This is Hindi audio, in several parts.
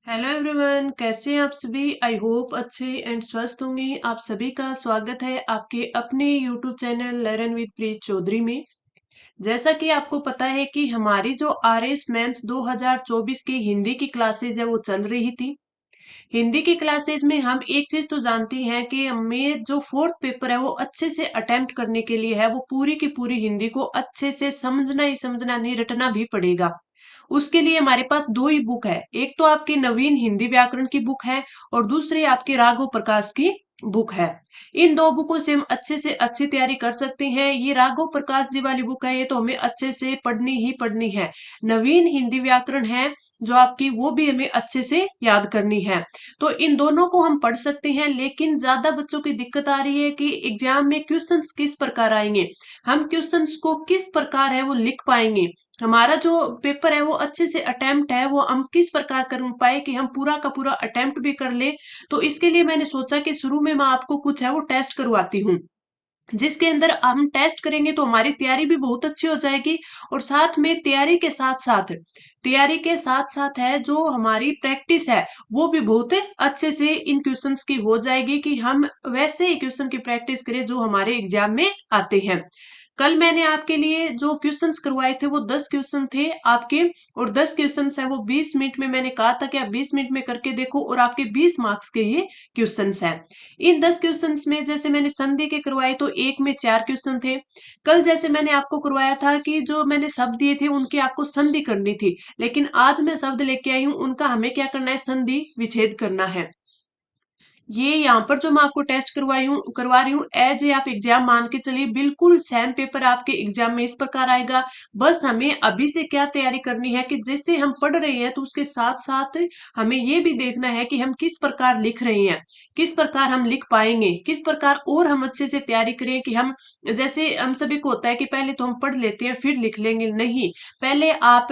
हेलो एवरीवन, कैसे हैं आप सभी। आई होप अच्छे एंड स्वस्थ होंगे। आप सभी का स्वागत है आपके अपने यूट्यूब चैनल लर्न विद प्रीत चौधरी में। जैसा कि आपको पता है कि हमारी जो आरएस मेंस 2024 की हिंदी की क्लासेज है वो चल रही थी। हिंदी की क्लासेज में हम एक चीज तो जानती हैं कि हमें जो फोर्थ पेपर है वो अच्छे से अटेम्प्ट करने के लिए है, वो पूरी की पूरी हिंदी को अच्छे से समझना ही समझना नहीं, रटना भी पड़ेगा। उसके लिए हमारे पास दो ही बुक है, एक तो आपकी नवीन हिंदी व्याकरण की बुक है और दूसरी आपकी राघव प्रकाश की बुक है। इन दो बुकों से हम अच्छे से अच्छी तैयारी कर सकते हैं। ये राघव प्रकाश जी वाली बुक है, ये तो हमें अच्छे से पढ़नी ही पढ़नी है। नवीन हिंदी व्याकरण है जो आपकी, वो भी हमें अच्छे से याद करनी है। तो इन दोनों को हम पढ़ सकते हैं, लेकिन ज्यादा बच्चों की दिक्कत आ रही है कि एग्जाम में क्वेश्चंस किस प्रकार आएंगे, हम क्वेश्चंस को किस प्रकार है वो लिख पाएंगे, हमारा जो पेपर है वो अच्छे से अटेम्प्ट है वो हम किस प्रकार कर पाए कि हम पूरा का पूरा अटेम्प्ट भी कर ले। तो इसके लिए मैंने सोचा कि शुरू में मैं आपको कुछ है वो टेस्ट करवाती हूँ, जिसके अंदर हम टेस्ट करेंगे तो हमारी तैयारी भी बहुत अच्छी हो जाएगी। और साथ में तैयारी के साथ साथ है जो हमारी प्रैक्टिस है वो भी बहुत अच्छे से इन क्वेश्चंस की हो जाएगी कि हम वैसे ही क्वेश्चन की प्रैक्टिस करें जो हमारे एग्जाम में आते हैं। कल मैंने आपके लिए जो क्वेश्चंस करवाए थे वो 10 क्वेश्चन थे आपके, और 10 क्वेश्चंस है वो 20 मिनट में, मैंने कहा था कि आप 20 मिनट में करके देखो, और आपके 20 मार्क्स के ये क्वेश्चंस हैं। इन 10 क्वेश्चंस में जैसे मैंने संधि के करवाए तो एक में 4 क्वेश्चन थे। कल जैसे मैंने आपको करवाया था कि जो मैंने शब्द दिए थे उनकी आपको संधि करनी थी, लेकिन आज मैं शब्द लेके आई हूं, उनका हमें क्या करना है, संधि विच्छेद करना है। ये यहाँ पर जो मैं आपको टेस्ट करवा रही हूँ एज ए आप एग्जाम मान के चलिए, बिल्कुल सेम पेपर आपके एग्जाम में इस प्रकार आएगा। बस हमें अभी से क्या तैयारी करनी है कि जैसे हम पढ़ रहे हैं तो उसके साथ साथ हमें ये भी देखना है कि हम किस प्रकार लिख रहे हैं, किस प्रकार हम लिख पाएंगे, किस प्रकार और हम अच्छे से तैयारी करें कि हम, जैसे हम सभी को होता है कि पहले तो हम पढ़ लेते हैं फिर लिख लेंगे, नहीं। पहले आप,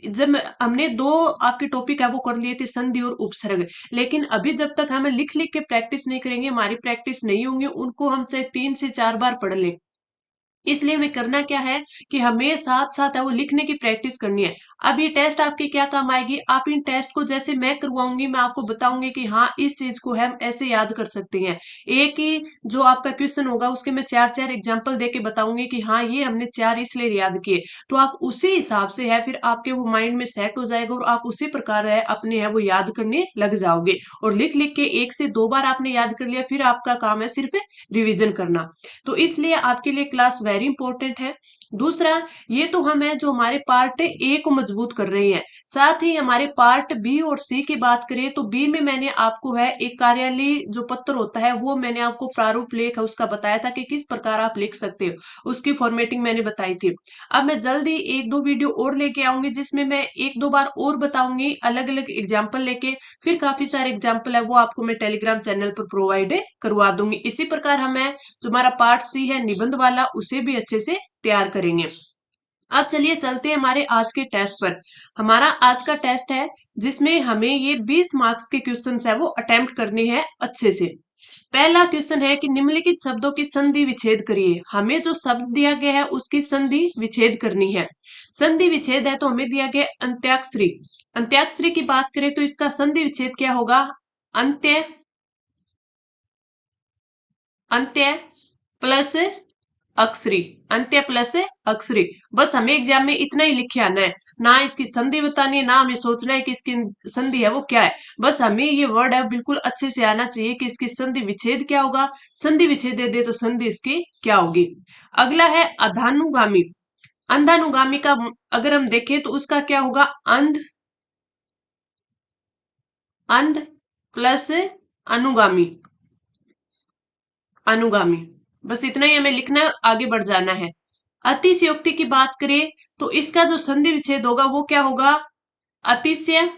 जब हमने दो आपके टॉपिक है वो कर लिए थे, संधि और उपसर्ग, लेकिन अभी जब तक हमें लिख लिख के प्रैक्टिस नहीं करेंगे, हमारी प्रैक्टिस नहीं होंगी, उनको हम चाहे 3 से 4 बार पढ़ लें। इसलिए हमें करना क्या है कि हमें साथ साथ है वो लिखने की प्रैक्टिस करनी है। अब ये टेस्ट आपके क्या काम आएगी, आप इन टेस्ट को जैसे मैं करवाऊंगी, मैं आपको बताऊंगी कि हाँ इस चीज को हम ऐसे याद कर सकते हैं। एक ही जो आपका क्वेश्चन होगा उसके मैं 4 4 एग्जाम्पल दे के बताऊंगी कि हाँ ये हमने 4 इसलिए याद किए, तो आप उसी हिसाब से है फिर आपके वो माइंड में सेट हो जाएगा और आप उसी प्रकार है अपने है वो याद करने लग जाओगे। और लिख लिख के 1 से 2 बार आपने याद कर लिया, फिर आपका काम है सिर्फ रिविजन करना। तो इसलिए आपके लिए क्लास वेरी इंपॉर्टेंट है। दूसरा, ये तो हम है जो हमारे पार्ट ए को मजबूत कर रहे हैं, साथ ही हमारे पार्ट बी और सी की बात करें तो बी में मैंने आपको है एक कार्यालय जो पत्र होता है वो मैंने आपको प्रारूप लेख है उसका बताया था कि किस प्रकार आप लिख सकते हो, उसकी फॉर्मेटिंग मैंने बताई थी। अब मैं जल्दी 1 2 वीडियो और लेके आऊंगी जिसमें मैं 1 2 बार और बताऊंगी अलग अलग एग्जाम्पल लेके, फिर काफी सारे एग्जाम्पल है वो आपको मैं टेलीग्राम चैनल पर प्रोवाइड करवा दूंगी। इसी प्रकार हमें जो हमारा पार्ट सी है निबंध वाला उसे भी अच्छे से तैयार करेंगे। अब चलिए चलते हैं हमारे आज के टेस्ट पर। हमारा आज का टेस्ट है जिसमें हमें ये 20 मार्क्स के क्वेश्चन है वो अटेम्प्ट करने हैं अच्छे से। पहला क्वेश्चन है कि निम्नलिखित शब्दों की संधि विच्छेद करिए। हमें जो शब्द दिया गया है उसकी संधि विच्छेद करनी है। संधि विच्छेद है तो हमें दिया गया अंत्याक्षरी। अंत्याक्षरी की बात करें तो इसका संधि विच्छेद क्या होगा, अंत्य, अंत्य प्लस अक्षरी, अंत्य प्लस अक्षरी। बस हमें एग्जाम में इतना ही लिखे आना है, ना इसकी संधि बतानी है, ना हमें सोचना है कि इसकी संधि है वो क्या है। बस हमें ये वर्ड है बिल्कुल अच्छे से आना चाहिए कि इसकी संधि विच्छेद क्या होगा, संधि विच्छेद दे दे तो संधि इसकी क्या होगी। अगला है अधानुगामी। अंधानुगामी का अगर हम देखें तो उसका क्या होगा, अंध, अंध प्लस अनुगामी, अनुगामी। बस इतना ही हमें लिखना है, आगे बढ़ जाना है। अतिशयोक्ति की बात करें तो इसका जो संधि विच्छेद होगा वो क्या होगा, अतिशय,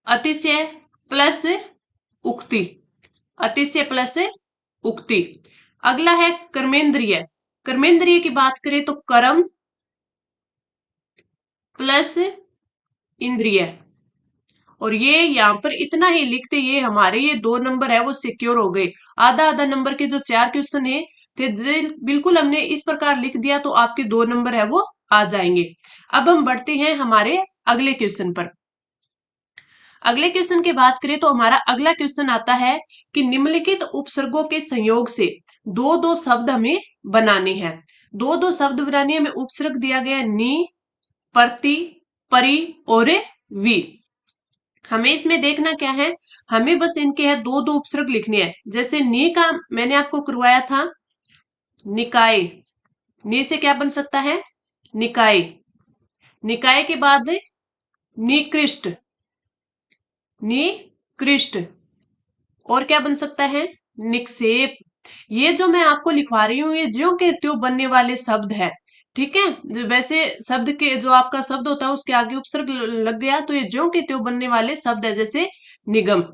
अतिशय प्लस उक्ति, अतिशय प्लस उक्ति। अगला है कर्मेंद्रिय। कर्मेंद्रिय की बात करें तो कर्म प्लस इंद्रिय। और ये यहाँ पर इतना ही लिखते, ये हमारे ये 2 नंबर है वो सिक्योर हो गए। आधा आधा नंबर के जो 4 क्वेश्चन है थे बिल्कुल हमने इस प्रकार लिख दिया तो आपके 2 नंबर है वो आ जाएंगे। अब हम बढ़ते हैं हमारे अगले क्वेश्चन पर। अगले क्वेश्चन की बात करें तो हमारा अगला क्वेश्चन आता है कि निम्नलिखित उपसर्गों के संयोग से दो दो शब्द हमें बनाने हैं। दो दो शब्द बनाने हमें उपसर्ग दिया गया नी, प्रति, परि और वी। हमें इसमें देखना क्या है, हमें बस इनके है दो दो उपसर्ग लिखने हैं। जैसे नी का मैंने आपको करवाया था निकाय, नी से क्या बन सकता है निकाय। निकाय के बाद निकृष्ट, निकृष्ट। और क्या बन सकता है निक्षेप। ये जो मैं आपको लिखवा रही हूं ये ज्यों के त्यों बनने वाले शब्द है। ठीक है, वैसे शब्द के जो आपका शब्द होता है उसके आगे उपसर्ग लग गया तो ये ज्यों के त्यों बनने वाले शब्द है। जैसे निगम,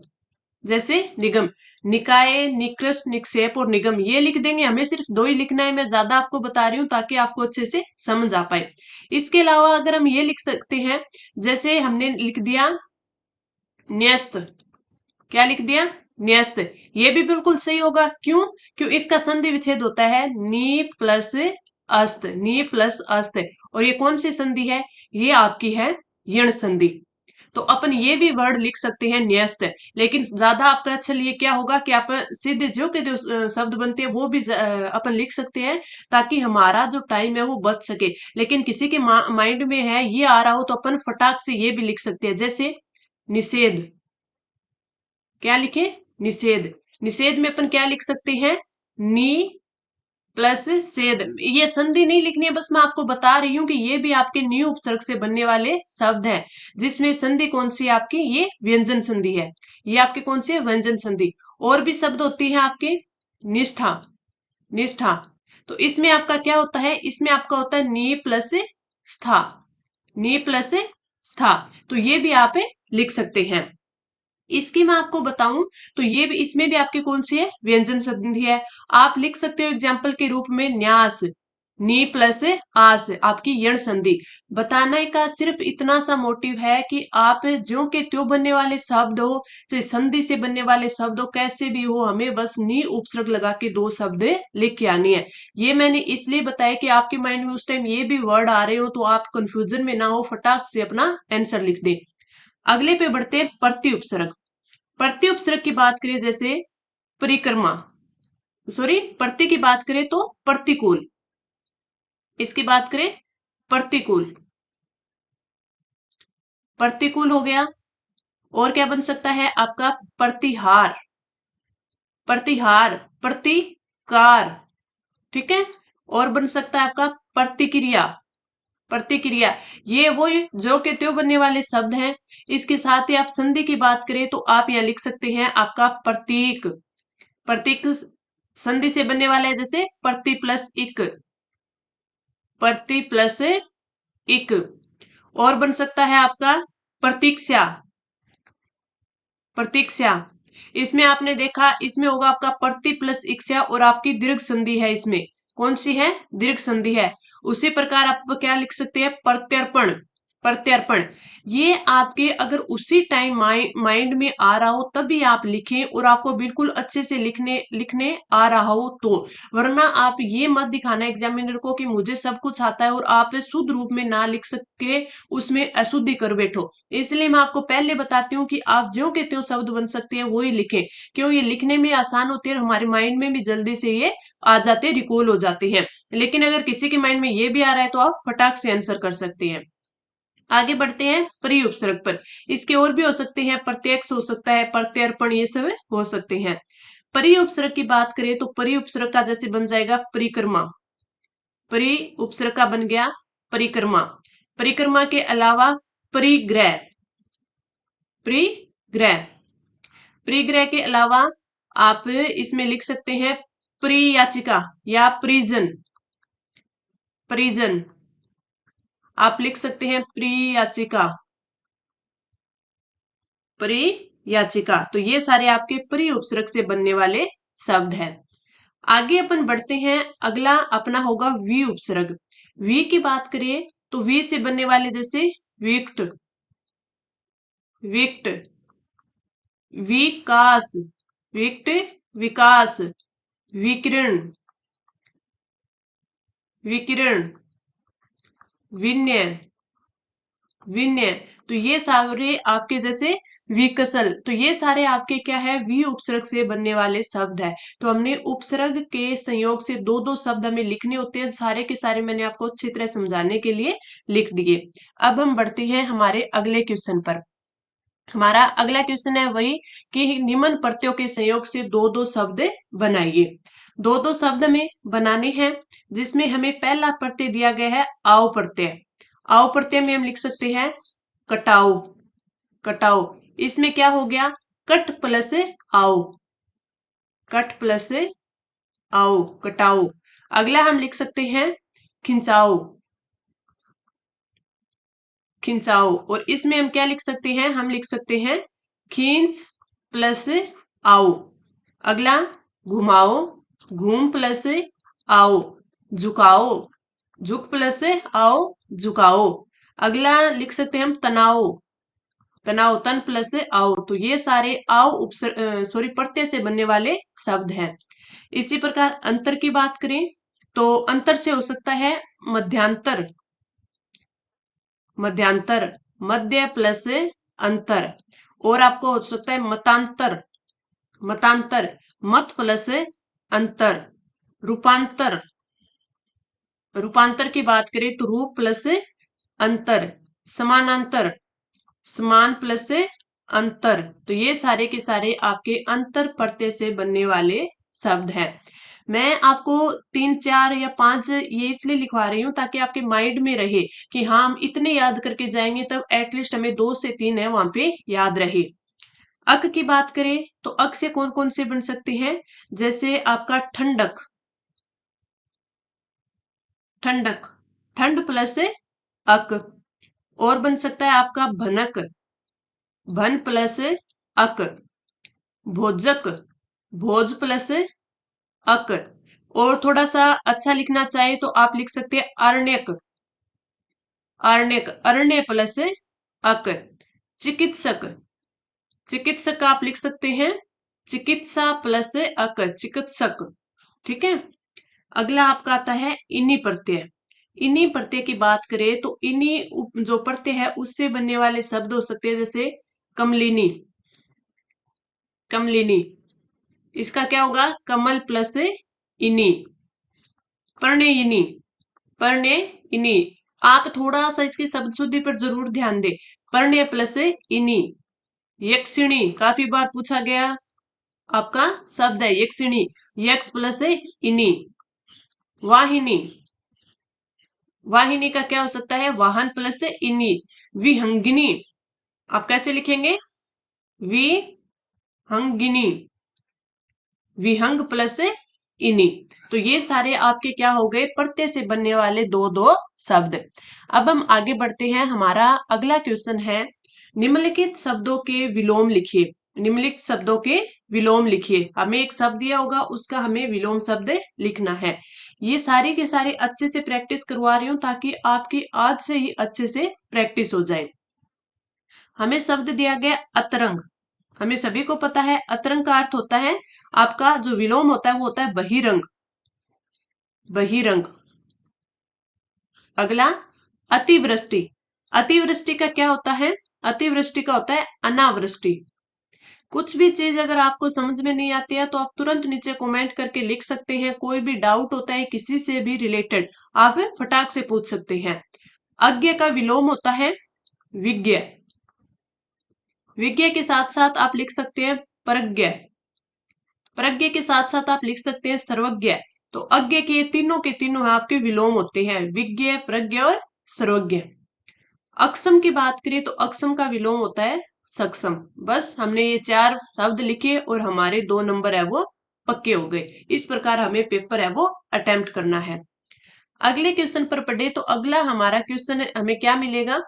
जैसे निगम, निकाय, निकृष्ट, निक्षेप और निगम ये लिख देंगे। हमें सिर्फ दो ही लिखना है, मैं ज्यादा आपको बता रही हूँ ताकि आपको अच्छे से समझ आ पाए। इसके अलावा अगर हम ये लिख सकते हैं, जैसे हमने लिख दिया न्यस्त, क्या लिख दिया न्यस्त। ये भी बिल्कुल सही होगा। क्यों? क्यों इसका संधि विच्छेद होता है नी प्लस अस्त, नी प्लस अस्त। और ये कौन सी संधि है, ये आपकी है यण संधि। तो अपन ये भी वर्ड लिख सकते हैं न्यस्त। लेकिन ज्यादा आपका अच्छा लिए क्या होगा कि आप सीधे जो के जो शब्द बनते हैं वो भी अपन लिख सकते हैं ताकि हमारा जो टाइम है वो बच सके। लेकिन किसी के माइंड में है ये आ रहा हो तो अपन फटाक से ये भी लिख सकते हैं। जैसे निषेध, क्या लिखे निषेध। निषेध में अपन क्या लिख सकते हैं नी प्लस सेद। ये संधि नहीं लिखनी है, बस मैं आपको बता रही हूँ कि ये भी आपके नी उपसर्ग से बनने वाले शब्द हैं। जिसमें संधि कौन सी है आपकी, ये व्यंजन संधि है। ये आपके कौन सी है व्यंजन संधि। और भी शब्द होती है आपके निष्ठा, निष्ठा। तो इसमें आपका क्या होता है, इसमें आपका होता है नी प्लस स्था, नी प्लस स्था। तो ये भी आप लिख सकते हैं। इसकी मैं आपको बताऊं तो ये भी, इसमें भी आपकी कौन सी है व्यंजन संधि है। आप लिख सकते हो एग्जाम्पल के रूप में न्यास, नी प्लस आस, आपकी यण संधि। बताने का सिर्फ इतना सा मोटिव है कि आप ज्यों के त्यों बनने वाले शब्द हो चाहे संधि से बनने वाले शब्द हो कैसे भी हो, हमें बस नी उपसर्ग लगा के दो शब्द लिख के आनी है। ये मैंने इसलिए बताया कि आपके माइंड में उस टाइम ये भी वर्ड आ रहे हो तो आप कंफ्यूजन में ना हो, फटाक से अपना आंसर लिख दें। अगले पे बढ़ते हैं प्रति उपसर्ग। प्रति उपसर्ग की बात करें जैसे परिक्रमा, सॉरी प्रति की बात करें तो प्रतिकूल, इसकी बात करें प्रतिकूल, प्रतिकूल हो गया। और क्या बन सकता है आपका प्रतिहार, प्रतिहार, प्रतिकार। ठीक है। और बन सकता है आपका प्रतिक्रिया, प्रतिक्रिया। ये वो जो के त्यों बनने वाले शब्द हैं। इसके साथ ही आप संधि की बात करें तो आप यहाँ लिख सकते हैं आपका प्रतीक, प्रतीक संधि से बनने वाला है। जैसे प्रति प्लस इक, प्रति प्लस इक। और बन सकता है आपका प्रतीक्षा, प्रतीक्षा। इसमें आपने देखा इसमें होगा आपका प्रति प्लस इक्षा और आपकी दीर्घ संधि है। इसमें कौन सी है दीर्घ संधि है। उसी प्रकार आप क्या लिख सकते हैं प्रत्यर्पण, प्रत्यर्पण। ये आपके अगर उसी टाइम माइंड में आ रहा हो तभी आप लिखें और आपको बिल्कुल अच्छे से लिखने लिखने आ रहा हो तो। वरना आप ये मत दिखाना एग्जामिनर को कि मुझे सब कुछ आता है और आप शुद्ध रूप में ना लिख सके, उसमें अशुद्धि कर बैठो। इसलिए मैं आपको पहले बताती हूँ कि आप जो के त्यों शब्द बन सकते हैं वो ही लिखें। क्यों, ये लिखने में आसान होती है और हमारे माइंड में भी जल्दी से ये आ जाते हैं, रिकॉल हो जाते हैं। लेकिन अगर किसी के माइंड में ये भी आ रहा है तो आप फटाक से आंसर कर सकते हैं। आगे बढ़ते हैं परि उपसर्ग पर। इसके और भी हो सकते हैं, प्रत्यक्ष हो सकता है, प्रत्यर्पण, ये सब हो सकते हैं। परि उपसर्ग की बात करें तो परि उपसर्ग का जैसे बन जाएगा परिक्रमा, परि उपसर्ग का बन गया परिक्रमा। परिक्रमा के अलावा परिग्रह, परिग्रह, परिग्रह के अलावा आप इसमें लिख सकते हैं परियाचिका या परिजन, परिजन। आप लिख सकते हैं परियाचिका, परियाचिका। तो ये सारे आपके परि उपसर्ग से बनने वाले शब्द हैं। आगे अपन बढ़ते हैं, अगला अपना होगा वी उपसर्ग। वी की बात करें तो वी से बनने वाले जैसे विक्ट, विक्ट, विकास, विक्ट, विकास, विकिरण, विकिरण, विनय, विनय। तो ये सारे आपके जैसे विकसल, तो ये सारे आपके क्या है, वी उपसर्ग से बनने वाले शब्द है। तो हमने उपसर्ग के संयोग से दो दो शब्द हमें लिखने होते हैं, सारे के सारे मैंने आपको अच्छी तरह समझाने के लिए लिख दिए। अब हम बढ़ते हैं हमारे अगले क्वेश्चन पर। हमारा अगला क्वेश्चन है वही कि निम्न प्रत्ययों के संयोग से दो दो शब्द बनाइए। दो दो शब्द में बनाने हैं, जिसमें हमें पहला प्रत्यय दिया गया है आओ प्रत्यय। आओ प्रत्यय में हम लिख सकते हैं कटाओ। कटाओ, इसमें क्या हो गया, कट प्लस आओ। कट प्लस आओ, कटाओ। अगला हम लिख सकते हैं खिंचाओ। खिंचाओ, और इसमें हम क्या लिख सकते हैं, हम लिख सकते हैं खींच प्लस आओ। अगला घुमाओ। घूम प्लस आओ। झुकाओ। झुक प्लस आओ, झुकाओ। अगला लिख सकते हैं हम तनाव। तनाव, तन प्लस आओ। तो ये सारे आओ सॉरी प्रत्यय से बनने वाले शब्द हैं। इसी प्रकार अंतर की बात करें तो अंतर से हो सकता है मध्यांतर। मध्यांतर, मध्य प्लस अंतर। और आपको हो सकता है मतांतर। मतांतर, मत प्लस अंतर। रूपांतर। रूपांतर की बात करें तो रूप प्लस अंतर। समानांतर, समान प्लस अंतर। तो ये सारे के सारे आपके अंतर प्रत्यय से बनने वाले शब्द हैं। मैं आपको तीन चार या पांच ये इसलिए लिखवा रही हूं ताकि आपके माइंड में रहे कि हाँ हम इतने याद करके जाएंगे, तब एटलीस्ट हमें दो से तीन है वहां पे याद रहे। अक की बात करें तो अक से कौन कौन से बन सकते हैं, जैसे आपका ठंडक। ठंडक, ठंड प्लस अक। और बन सकता है आपका भनक। भन प्लस अक। भोजक, भोज प्लस अक। और थोड़ा सा अच्छा लिखना चाहे तो आप लिख सकते हैं अरण्यक। अरण्यक, अरण्य प्लस अक। चिकित्सक, चिकित्सक आप लिख सकते हैं चिकित्सा प्लस अक, चिकित्सक। ठीक है। अगला आपका आता है इन्हीं प्रत्यय। इन्हीं प्रत्यय की बात करें तो इन्हीं जो प्रत्यय है उससे बनने वाले शब्द हो सकते हैं, जैसे कमलिनी। कमलिनी, इसका क्या होगा, कमल प्लस इनी। पर्णयिनी। पर्णयिनी, आप थोड़ा सा इसकी शब्द शुद्धि पर जरूर ध्यान दें। पर्णय प्लस इनी। यक्षिणी, काफी बार पूछा गया आपका शब्द है यक्षिणी। यक्ष प्लस इनी। वाहिनी। वाहिनी का क्या हो सकता है, वाहन प्लस इनी। विहंगिनी, आप कैसे लिखेंगे, विहंगिनी। विहंग प्लस इनी। तो ये सारे आपके क्या हो गए, प्रत्यय से बनने वाले दो दो शब्द। अब हम आगे बढ़ते हैं। हमारा अगला क्वेश्चन है निम्नलिखित शब्दों के विलोम लिखिए। निम्नलिखित शब्दों के विलोम लिखिए। हमें एक शब्द दिया होगा, उसका हमें विलोम शब्द लिखना है। ये सारी के सारे अच्छे से प्रैक्टिस करवा रही हूँ ताकि आपकी आज से ही अच्छे से प्रैक्टिस हो जाए। हमें शब्द दिया गया अतरंग। हमें सभी को पता है अतरंग का अर्थ होता है, आपका जो विलोम होता है वो होता है बहिरंग। बहिरंग। अगला अतिवृष्टि। अतिवृष्टि का क्या होता है, अतिवृष्टि का होता है अनावृष्टि। कुछ भी चीज अगर आपको समझ में नहीं आती है तो आप तुरंत नीचे कमेंट करके लिख सकते हैं। कोई भी डाउट होता है किसी से भी रिलेटेड, आप फटाक से पूछ सकते हैं। अज्ञ का विलोम होता है विज्ञ। विज्ञ के साथ साथ आप लिख सकते हैं प्रज्ञ। प्रज्ञ के साथ साथ आप लिख सकते हैं सर्वज्ञ। तो अज्ञ के तीनों आपके विलोम होते हैं, विज्ञ, प्रज्ञ और सर्वज्ञ। अक्षम की बात करें तो अक्षम का विलोम होता है सक्षम। बस हमने ये चार शब्द लिखे और हमारे 2 नंबर है वो पक्के हो गए। इस प्रकार हमें पेपर है वो अटेम्प्ट करना है। अगले क्वेश्चन पर पढ़े तो अगला हमारा क्वेश्चन हमें क्या मिलेगा,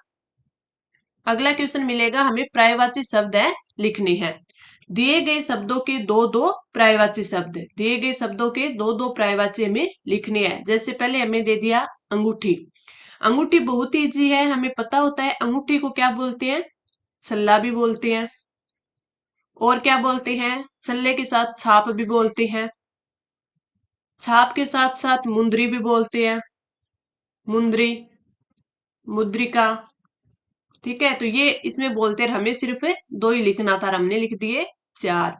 अगला क्वेश्चन मिलेगा हमें पर्यायवाची शब्द है लिखने हैं। दिए गए शब्दों के दो दो पर्यायवाची शब्द, दिए गए शब्दों के दो दो पर्यायवाची हमें लिखने हैं। जैसे पहले हमें दे दिया अंगूठी। अंगूठी बहुत ईजी है, हमें पता होता है अंगूठी को क्या बोलते हैं, छल्ला भी बोलते हैं। और क्या बोलते हैं, छल्ले के साथ छाप भी बोलते हैं। छाप के साथ साथ मुंदरी भी बोलते हैं। मुंदरी, मुद्रिका। ठीक है, तो ये इसमें बोलते रहे, हमें सिर्फ दो ही लिखना था, हमने लिख दिए चार।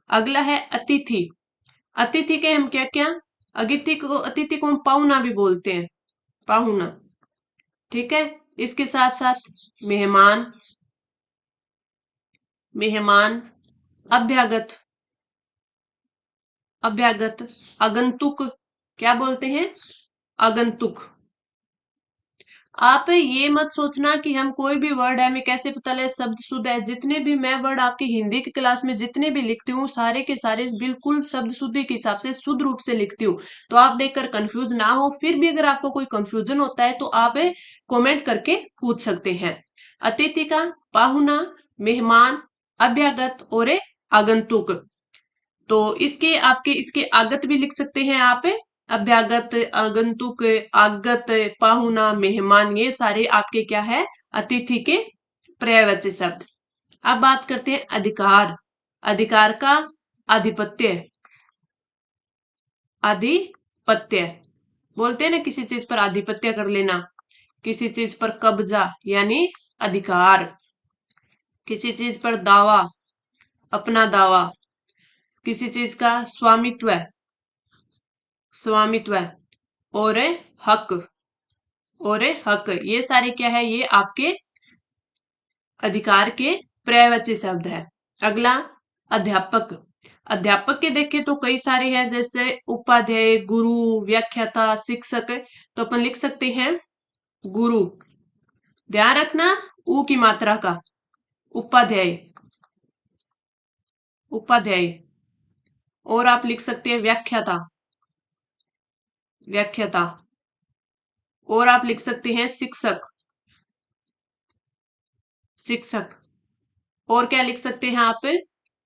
अगला है अतिथि। अतिथि के हम क्या क्या, अतिथि को हम पाहुना भी बोलते हैं, पाहुना। ठीक है, इसके साथ साथ मेहमान, मेहमान, अभ्यागत, अभ्यागत, आगंतुक, क्या बोलते हैं, आगंतुक। आप ये मत सोचना कि हम कोई भी वर्ड है हमें कैसे पता लगे शब्द शुद्ध है। जितने भी मैं वर्ड आपकी हिंदी की क्लास में जितने भी लिखती हूँ, सारे के सारे बिल्कुल शब्द शुद्धि के हिसाब से शुद्ध रूप से लिखती हूँ। तो आप देखकर कंफ्यूज ना हो। फिर भी अगर आपको कोई कंफ्यूजन होता है तो आप कमेंट करके पूछ सकते हैं। अतिथि का, पाहुना, मेहमान, अभ्यागत और आगंतुक। तो इसके आपके इसके आगत भी लिख सकते हैं आप, अभ्यागत, आगंतुक, आगत, पाहुना, मेहमान, ये सारे आपके क्या है, अतिथि के पर्यायवाची शब्द। अब बात करते हैं अधिकार। अधिकार का आधिपत्य, आधिपत्य बोलते हैं ना, किसी चीज पर आधिपत्य कर लेना, किसी चीज पर कब्जा यानी अधिकार, किसी चीज पर दावा, अपना दावा, किसी चीज का स्वामित्व, स्वामित्व और हक, और हक, ये सारे क्या है, ये आपके अधिकार के पर्यायवाची शब्द है। अगला अध्यापक। अध्यापक के देखें तो कई सारे हैं, जैसे उपाध्याय, गुरु, व्याख्याता, शिक्षक। तो अपन लिख सकते हैं गुरु, ध्यान रखना ऊ की मात्रा का, उपाध्याय, उपाध्याय। और आप लिख सकते हैं व्याख्याता, व्याख्याता। और आप लिख सकते हैं शिक्षक, शिक्षक। और क्या लिख सकते हैं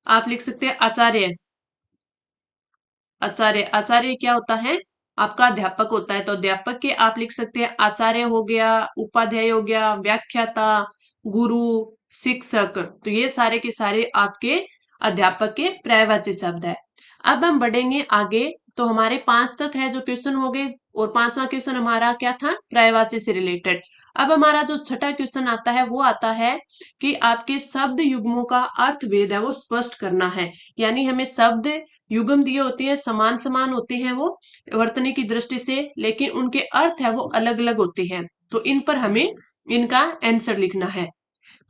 आप लिख सकते हैं आचार्य, आचार्य। आचार्य क्या होता है, आपका अध्यापक होता है। तो अध्यापक के आप लिख सकते हैं आचार्य हो गया, उपाध्याय हो गया, व्याख्याता, गुरु, शिक्षक। तो ये सारे के सारे आपके अध्यापक के पर्यायवाची शब्द है। अब हम बढ़ेंगे आगे। तो हमारे 5 तक है जो क्वेश्चन हो गए, और 5वां क्वेश्चन हमारा क्या था, पर्यायवाची से रिलेटेड। अब हमारा जो छठा क्वेश्चन आता है वो आता है कि आपके शब्द युग्मों का अर्थ भेद है वो स्पष्ट करना है। यानी हमें शब्द युग्म दिए होते हैं, समान समान होते हैं वो वर्तनी की दृष्टि से, लेकिन उनके अर्थ है वो अलग अलग होते हैं। तो इन पर हमें इनका आंसर लिखना है।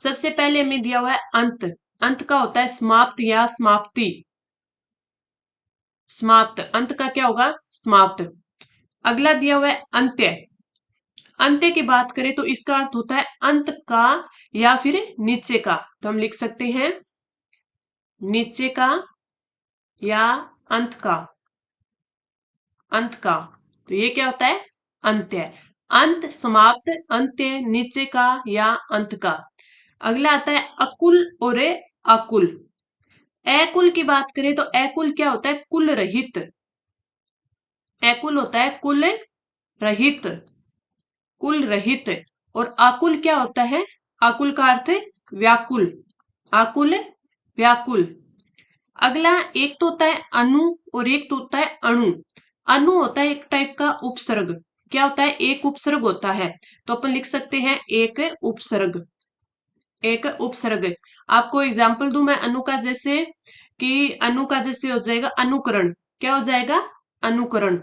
सबसे पहले हमें दिया हुआ है अंत। अंत का होता है समाप्त या समाप्ति, समाप्त। अंत का क्या होगा, समाप्त। अगला दिया हुआ है अंत्य। अंत्य की बात करें तो इसका अर्थ होता है अंत का या फिर नीचे का। तो हम लिख सकते हैं नीचे का या अंत का, अंत का। तो ये क्या होता है, अंत्य। अंत, समाप्त, अंत्य, नीचे का या अंत का। अगला आता है अकुल और अकुल। अकुल की बात करें तो अकुल क्या होता है, कुल रहित। अकुल होता है कुल रहित, कुल रहित। और आकुल क्या होता है, आकुल का अर्थ है व्याकुल, आकुल, व्याकुल। अगला एक तो होता है अनु और एक तो होता है अणु। अनु होता है एक टाइप का उपसर्ग। क्या होता है, एक उपसर्ग होता है। तो अपन लिख सकते हैं एक उपसर्ग, एक उपसर्ग। आपको एग्जाम्पल दूं मैं अनु का, जैसे कि अनु का जैसे हो जाएगा अनुकरण। क्या हो जाएगा, अनुकरण,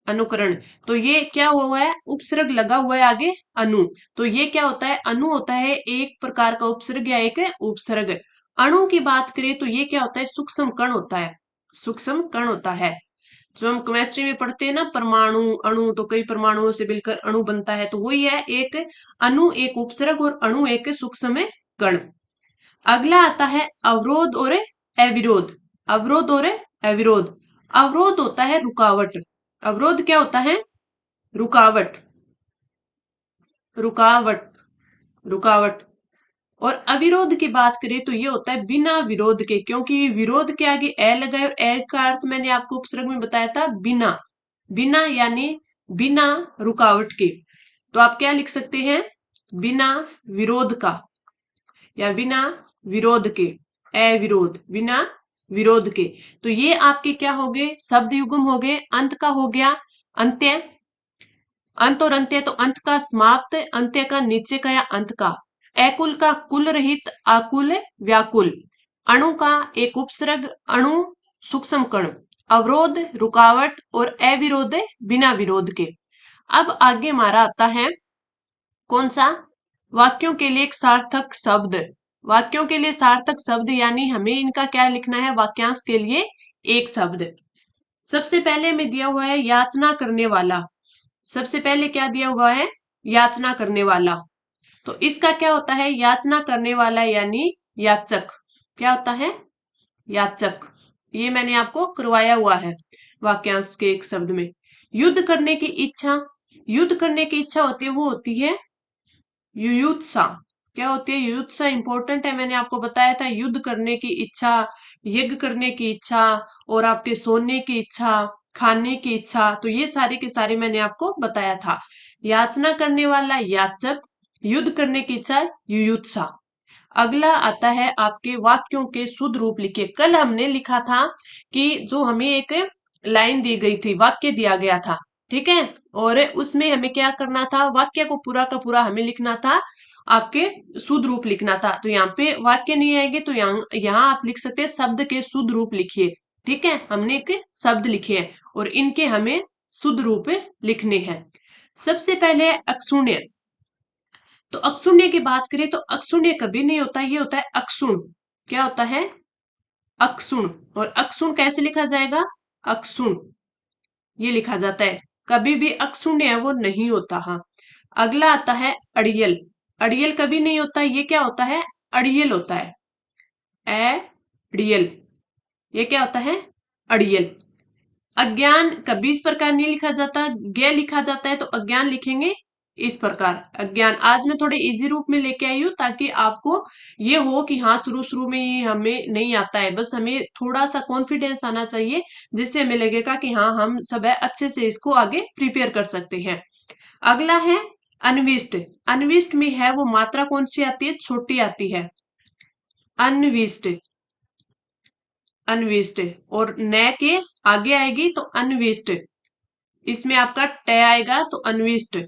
अनुकरण। तो ये क्या हुआ है, उपसर्ग लगा हुआ है आगे अनु। तो ये क्या होता है, अनु होता है एक प्रकार का उपसर्ग या एक उपसर्ग। अणु की बात करें तो ये क्या होता है, सूक्ष्म कण होता है, सूक्ष्म कण होता है। जो हम केमिस्ट्री में पढ़ते हैं ना, परमाणु, अणु, तो कई परमाणुओं से मिलकर अणु बनता है। तो वही है, एक अणु एक उपसर्ग और अणु एक सूक्ष्म कण। अगला आता है अवरोध और अविरोध। अवरोध और अविरोध। अवरोध होता है रुकावट। अवरोध क्या होता है, रुकावट, रुकावट, रुकावट। और अविरोध की बात करें तो ये होता है बिना विरोध के, क्योंकि विरोध के आगे ए लगा है, और ए का अर्थ मैंने आपको उपसर्ग में बताया था बिना, बिना यानी बिना रुकावट के। तो आप क्या लिख सकते हैं, बिना विरोध का या बिना विरोध के, अविरोध, बिना विरोध के। तो ये आपके क्या हो गए, शब्द युग्म हो गए। अंत का हो गया अंत्य, अंत और अंत्य। तो अंत का समाप्त, अंत्य का नीचे का या अंत का। एकुल का कुल रहित, आकुल, व्याकुल। अणु का एक उपसर्ग, अणु, सूक्ष्म कण। अवरोध, रुकावट, और अविरोध, बिना विरोध के। अब आगे हमारा आता है कौन सा, वाक्यों के लिए एक सार्थक शब्द। वाक्यों के लिए सार्थक शब्द यानी हमें इनका क्या लिखना है, वाक्यांश के लिए एक शब्द। सबसे पहले हमें दिया हुआ है याचना करने वाला। सबसे पहले क्या दिया हुआ है, याचना करने वाला। तो इसका क्या होता है, याचना करने वाला यानी याचक। क्या होता है, याचक। ये मैंने आपको करवाया हुआ है वाक्यांश के एक शब्द में। युद्ध करने की इच्छा, युद्ध करने की इच्छा होती है, वो होती है युयुत्सा। क्या होती है, युयुत्सा इंपॉर्टेंट है, मैंने आपको बताया था। युद्ध करने की इच्छा, यज्ञ करने की इच्छा, और आपके सोने की इच्छा, खाने की इच्छा, तो ये सारे के सारे मैंने आपको बताया था। याचना करने वाला याचक, युद्ध करने की इच्छा युयुत्सा। अगला आता है आपके वाक्यों के शुद्ध रूप लिखिए। कल हमने लिखा था कि जो हमें एक लाइन दी गई थी, वाक्य दिया गया था, ठीक है, और उसमें हमें क्या करना था, वाक्य को पूरा का पूरा हमें लिखना था, आपके शुद्ध रूप लिखना था। तो यहाँ पे वाक्य नहीं आएंगे, तो यहाँ आप लिख सकते हैं शब्द के शुद्ध रूप लिखिए। ठीक है, हमने एक शब्द लिखे हैं और इनके हमें शुद्ध रूप लिखने हैं। सबसे पहले अक्षुण्य। तो अक्षुण्य की बात करें तो अक्षुण्य कभी नहीं होता, ये होता है अक्षुण। क्या होता है, अक्षुण। और अक्षुण कैसे लिखा जाएगा, अक्षुण, ये लिखा जाता है। कभी भी अक्षुण्य है वो नहीं होता। हाँ, अगला आता है अड़ियल। अड़ियल कभी नहीं होता, ये क्या होता है, अड़ियल होता है। अड़ियल, ये क्या होता है, अड़ियल। अज्ञान कभी इस प्रकार नहीं लिखा जाता, ज्ञ लिखा जाता है, तो अज्ञान लिखेंगे इस प्रकार, अज्ञान। आज मैं थोड़े इजी रूप में लेके आई हूँ ताकि आपको ये हो कि हाँ शुरू शुरू में ये हमें नहीं आता है, बस हमें थोड़ा सा कॉन्फिडेंस आना चाहिए, जिससे हमें लगेगा कि हाँ हम सब है अच्छे से इसको आगे प्रिपेयर कर सकते हैं। अगला है अनविष्ट। अनविष्ट में है वो मात्रा कौन सी आती है, छोटी आती है, अनविष्ट, अनविष्ट। और न के आगे आएगी तो अनविष्ट, इसमें आपका ट आएगा तो अनविष्ट,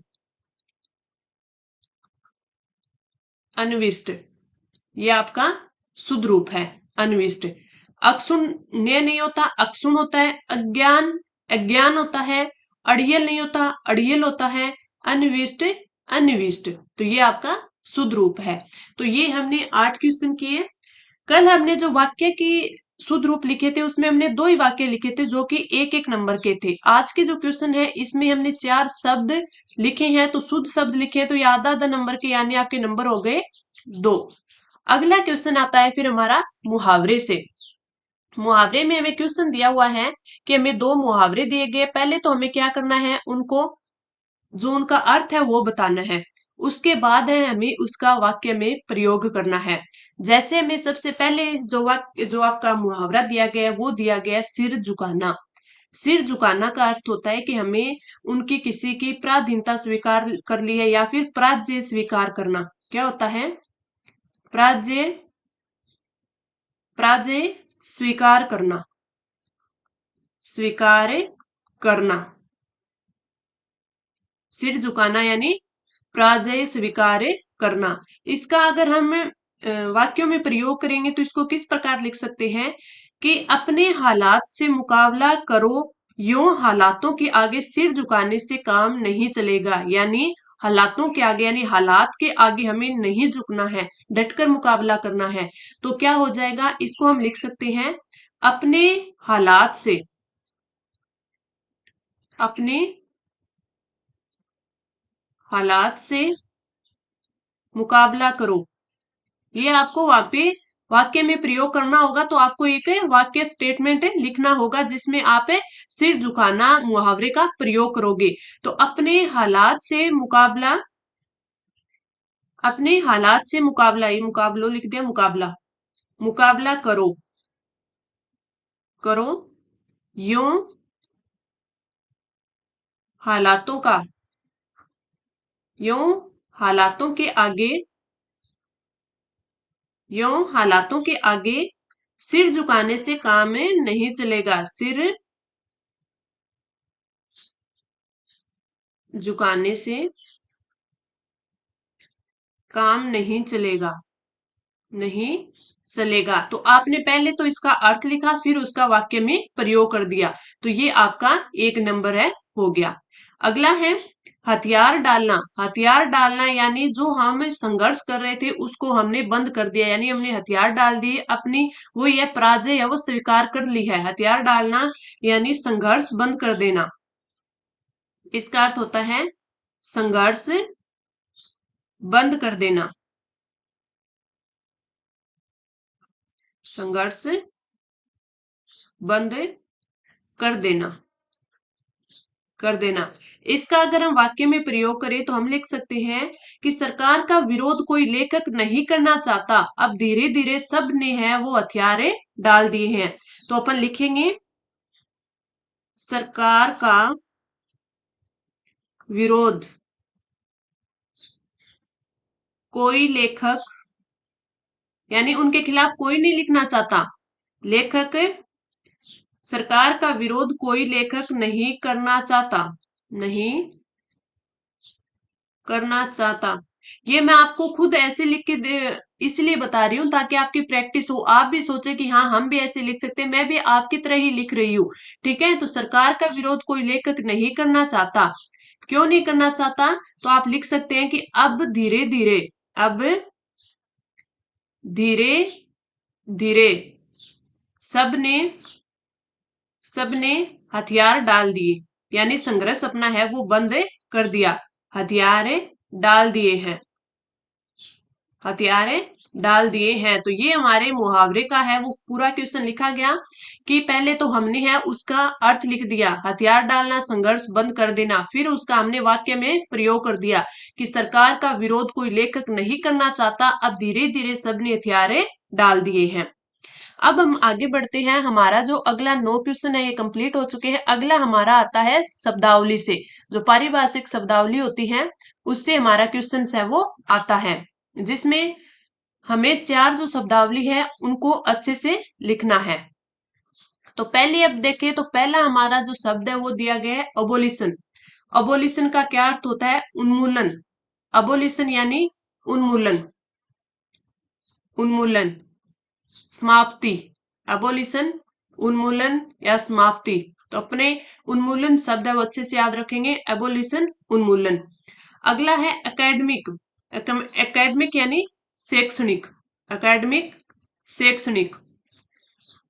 अनविष्ट, ये आपका शुद्ध रूप है, अनविष्ट। अक्षुण ने नहीं होता, अक्षुण होता है। अज्ञान, अज्ञान होता है। अड़ियल नहीं होता, अड़ियल होता है। अनविष्ट, अनविष्ट, तो ये आपका शुद्ध रूप है। तो ये हमने 8 क्वेश्चन किए। कल हमने जो वाक्य की शुद्ध रूप लिखे थे उसमें हमने 2 ही वाक्य लिखे थे जो कि एक एक नंबर के थे। आज के जो क्वेश्चन है इसमें हमने 4 शब्द लिखे हैं, तो शुद्ध शब्द लिखे हैं, तो ये आधा आधा नंबर के यानी आपके नंबर हो गए 2। अगला क्वेश्चन आता है फिर हमारा मुहावरे से। मुहावरे में हमें क्वेश्चन दिया हुआ है कि हमें 2 मुहावरे दिए गए। पहले तो हमें क्या करना है, उनको जो उनका अर्थ है वो बताना है। उसके बाद है हमें उसका वाक्य में प्रयोग करना है। जैसे हमें सबसे पहले जो वाक्य, जो आपका मुहावरा दिया गया है वो दिया गया है सिर झुकाना। सिर झुकाना का अर्थ होता है कि हमें उनकी किसी की पराधीनता स्वीकार कर ली है या फिर पराजय स्वीकार करना। क्या होता है, पराजय, पराजय स्वीकार करना, स्वीकार करना। सिर झुकाना यानी पराजय स्वीकार करना। इसका अगर हम वाक्यों में प्रयोग करेंगे तो इसको किस प्रकार लिख सकते हैं कि अपने हालात से मुकाबला करो, यूं हालातों के आगे सिर झुकाने से काम नहीं चलेगा। यानी हालातों के आगे, यानी हालात के आगे हमें नहीं झुकना है, डटकर मुकाबला करना है। तो क्या हो जाएगा, इसको हम लिख सकते हैं अपने हालात से, अपने हालात से मुकाबला करो। ये आपको वहां पे वाक्य में प्रयोग करना होगा, तो आपको एक वाक्य स्टेटमेंट लिखना होगा जिसमें आप सिर झुकाना मुहावरे का प्रयोग करोगे। तो अपने हालात से मुकाबला, अपने हालात से मुकाबला, ये मुकाबलो लिख दिया, मुकाबला, मुकाबला करो, करो, यूं हालातों का, यूं हालातों के आगे, यूं हालातों के आगे सिर झुकाने से काम नहीं चलेगा। सिर झुकाने से काम नहीं चलेगा, नहीं चलेगा। तो आपने पहले तो इसका अर्थ लिखा, फिर उसका वाक्य में प्रयोग कर दिया, तो ये आपका 1 नंबर है, हो गया। अगला है हथियार डालना। हथियार डालना यानी जो हम संघर्ष कर रहे थे उसको हमने बंद कर दिया, यानी हमने हथियार डाल दिए, अपनी वो ये पराजय है वो स्वीकार कर ली है। हथियार डालना यानी संघर्ष बंद कर देना। इसका अर्थ होता है संघर्ष बंद कर देना, संघर्ष बंद कर देना, कर देना। इसका अगर हम वाक्य में प्रयोग करें तो हम लिख सकते हैं कि सरकार का विरोध कोई लेखक नहीं करना चाहता, अब धीरे धीरे सब ने है वो हथियारे डाल दिए हैं। तो अपन लिखेंगे सरकार का विरोध कोई लेखक, यानी उनके खिलाफ कोई नहीं लिखना चाहता। लेखक, सरकार का विरोध कोई लेखक नहीं करना चाहता, नहीं करना चाहता। ये मैं आपको खुद ऐसे लिख के दे इसलिए बता रही हूँ ताकि आपकी प्रैक्टिस हो, आप भी सोचे कि हाँ हम भी ऐसे लिख सकते हैं, मैं भी आपकी तरह ही लिख रही हूँ। ठीक है, तो सरकार का विरोध कोई लेखक नहीं करना चाहता। क्यों नहीं करना चाहता? तो आप लिख सकते हैं कि अब धीरे धीरे, अब धीरे धीरे सबने सबने हथियार डाल दिए, यानी संघर्ष अपना है वो बंद कर दिया, हथियार डाल दिए हैं, हथियारे डाल दिए हैं। तो ये हमारे मुहावरे का है वो पूरा क्वेश्चन लिखा गया कि पहले तो हमने है उसका अर्थ लिख दिया, हथियार डालना संघर्ष बंद कर देना, फिर उसका हमने वाक्य में प्रयोग कर दिया कि सरकार का विरोध कोई लेखक नहीं करना चाहता, अब धीरे धीरे सबने हथियारे डाल दिए हैं। अब हम आगे बढ़ते हैं, हमारा जो अगला 9 क्वेश्चन है ये कंप्लीट हो चुके हैं। अगला हमारा आता है शब्दावली से, जो पारिभाषिक शब्दावली होती है उससे हमारा क्वेश्चन है वो आता है, जिसमें हमें 4 जो शब्दावली है उनको अच्छे से लिखना है। तो पहले अब देखें तो पहला हमारा जो शब्द है वो दिया गया है अबोलिशन। अबोलिशन का क्या अर्थ होता है? उन्मूलन। अबोलिशन यानी उन्मूलन, उन्मूलन, समाप्ति। एबोलिशन उन्मूलन या समाप्ति। तो अपने उन्मूलन शब्द है वो अच्छे से याद रखेंगे, एबोलिशन उन्मूलन। अगला है एकेडमिक। एकेडमिक यानी शैक्षणिक, एकेडमिक शैक्षणिक।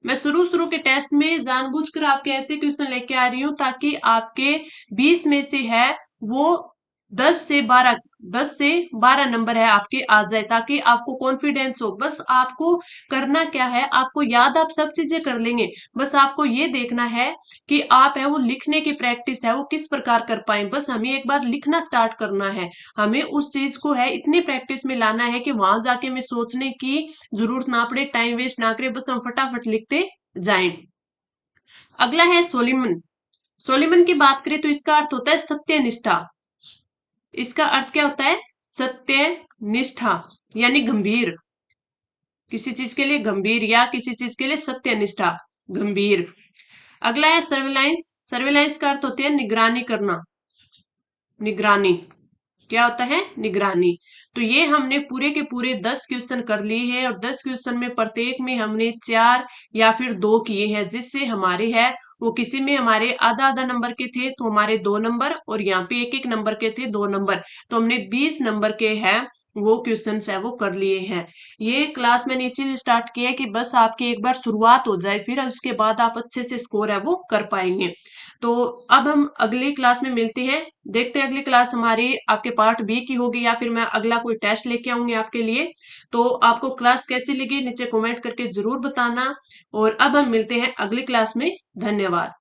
मैं शुरू शुरू के टेस्ट में जानबूझकर आपके ऐसे क्वेश्चन लेके आ रही हूँ ताकि आपके 20 में से है वो 10 से 12 नंबर है आपके आ जाए, ताकि आपको कॉन्फिडेंस हो। बस आपको करना क्या है, आपको याद आप सब चीजें कर लेंगे, बस आपको ये देखना है कि आप है वो लिखने की प्रैक्टिस है वो किस प्रकार कर पाए। बस हमें एक बार लिखना स्टार्ट करना है, हमें उस चीज को है इतनी प्रैक्टिस में लाना है कि वहां जाके हमें सोचने की जरूरत ना पड़े, टाइम वेस्ट ना करें, बस हम फटाफट लिखते जाएं। अगला है सोलिमन। सोलिमन की बात करें तो इसका अर्थ होता है सत्यनिष्ठा। इसका अर्थ क्या होता है? सत्यनिष्ठा, यानी गंभीर, किसी चीज के लिए गंभीर या किसी चीज के लिए सत्यनिष्ठा, गंभीर। अगला है सर्विलांस। सर्विलांस का अर्थ होता है निगरानी करना, निगरानी। क्या होता है? निगरानी। तो ये हमने पूरे के पूरे 10 क्वेश्चन कर लिए हैं, और 10 क्वेश्चन में प्रत्येक में हमने 4 या फिर 2 किए हैं, जिससे हमारे है वो किसी में हमारे आधा आधा नंबर के थे तो हमारे 2 नंबर, और यहाँ पे 1 1 नंबर के थे 2 नंबर, तो हमने 20 नंबर के हैं वो क्वेश्चन है वो कर लिए हैं। ये क्लास मैंने इसीलिए स्टार्ट किया है कि बस आपकी एक बार शुरुआत हो जाए, फिर उसके बाद आप अच्छे से स्कोर है वो कर पाएंगे। तो अब हम अगली क्लास में मिलते हैं, देखते हैं अगली क्लास हमारी आपके पार्ट बी की होगी या फिर मैं अगला कोई टेस्ट लेके आऊंगी आपके लिए। तो आपको क्लास कैसी लगी नीचे कमेंट करके जरूर बताना, और अब हम मिलते हैं अगली क्लास में। धन्यवाद।